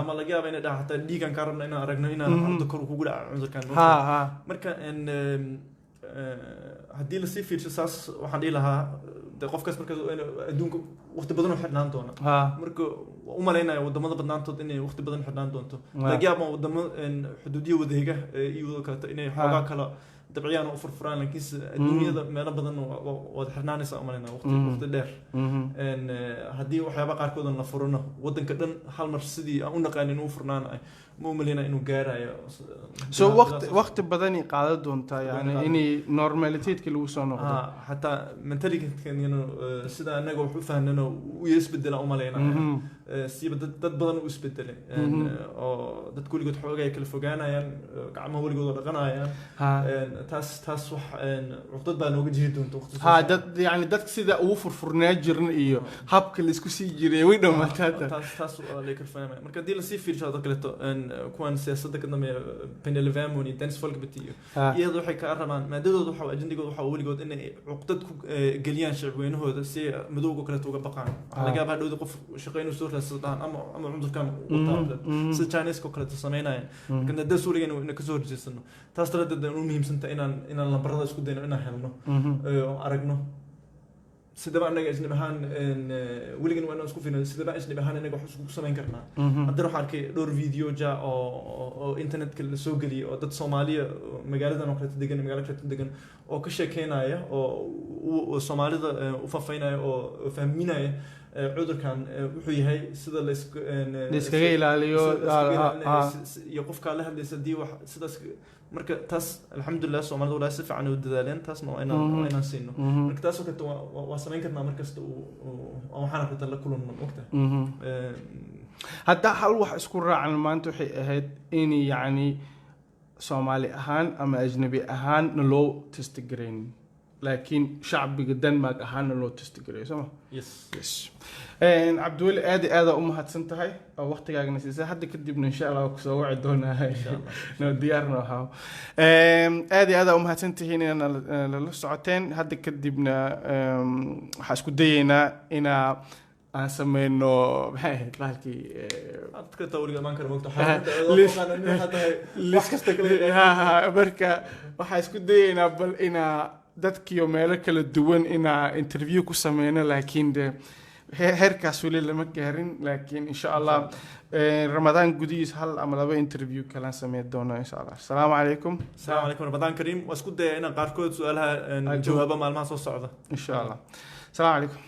ama laga yaabaa inay dhaha hataa dhiigan kaa rabna inaan aragno inaan arda kor kugu dhaca cudurkan marka haddii lasii fiirsho saas waxaan dhihi lahaa de qofkaas marka adduunka waqti badan u xidhnaan doona marka u malaynaya wadamada badnaantood inay waqti badan xidhnaan doonto laga yaaba wadamo xuduudiya wadeega iyo kaleeto inay xoogaa kala dabciyaan oo furfuraan laakiinse adduunyada meelo badan waad xirnaanaysaa u malaynaya waqti dheer haddii waxyaaba qaarkoodan la furano waddanka dhan hal mar sidii aan u naqaanin uu furnaanayo ma u malaynaya inuu gaarayo so waqti badani qaadan doontaa yani inay normalitedka lagu soo noqdo xataa mentalitykan sida anaga wax u fahnano u isbedela u malaynaya siiba dad badan u isbedelay oo dad kulligood xoogay kala fogaanayaan gacmaha weligood dhaqanayaan taas wax cuqdad baa nooga jiri doonta waqti dad yani dadka sida ugu furfurnaa jirna iyo habka la isku sii jiray way dhamaataa taas la karfanaa marka dii la sii fiirsho kaleeto kuwan siyaasadda ka dambeeya Pennsylvania iyo Dennis Folkbet iyadoo waxay ka rabaan maadadooda waxa ajendigooda waxa weligood inay cuqdad ku geliyaan shacabweynahooda si madowga kale uga baqaan laga yaabaa dhowda qof shaqeynuu soo raadsadaan ama cudurkan u taabto sida Chinese ko kale sameynayaan kana dad suuligan inay ka soo horjeesano taas daradeed u muhiimsanta inaan lambarada isku dayno inaan helno aragno sidaba anaga isna ahaan weligan waa inaan isku fiirino sidaba isna ahaan anaga wax isku sameyn karnaa hadda waxaan arkay dhowr video oo internetka la soo geliyay oo dad Soomaaliya magaaladan oo kale degan oo ka sheekeynaya oo Soomaalida u faafeynaya oo fahminaya cudurkan wuxuu yahay sida la iskaga ilaaliyo iyo qofka la hadlaysa dii wax sidaas marka taas alxamdulillah Soomaalida walaal si fiican u dadaaleen taasna waa inaan siino marka taas waa sameyn karnaa markasta waxaan rabtaa la kulano waqti hadda hal wax isku raacan maanta waxay ahayd in yani Soomaali ahaan ama ajnabi ahaan loo test gareyn laakiin shacbiga Denmark ahaana loo testgareeyo soo ma yes cabdiweli aad u mahadsan tahay oo waqtigaagana siisay hadda kadibna insha Allah ku soo wici doonaa noo diyaarno ahaa aad u mahadsan tihiin in la socoteen hadda kadibna waxa isku dayeynaa ina aan sameyno maxay ahayd baalkii dadka tawriga maan kara waqti xaaladda marka waxa isku dayeynaa bal ina dadkiyo meelo kala duwan ina interview ku sameyno laakiin heerkaas weli lama gaarin laakiin insha Allah Ramadan gudihiis hal ama laba interview kala sameyn doono insha Allah Assalamu alaykum Ramadan Kareem wasku dayayna qaarkood su'aalaha jawaabo maalmaha soo socda insha Allah Assalamu alaykum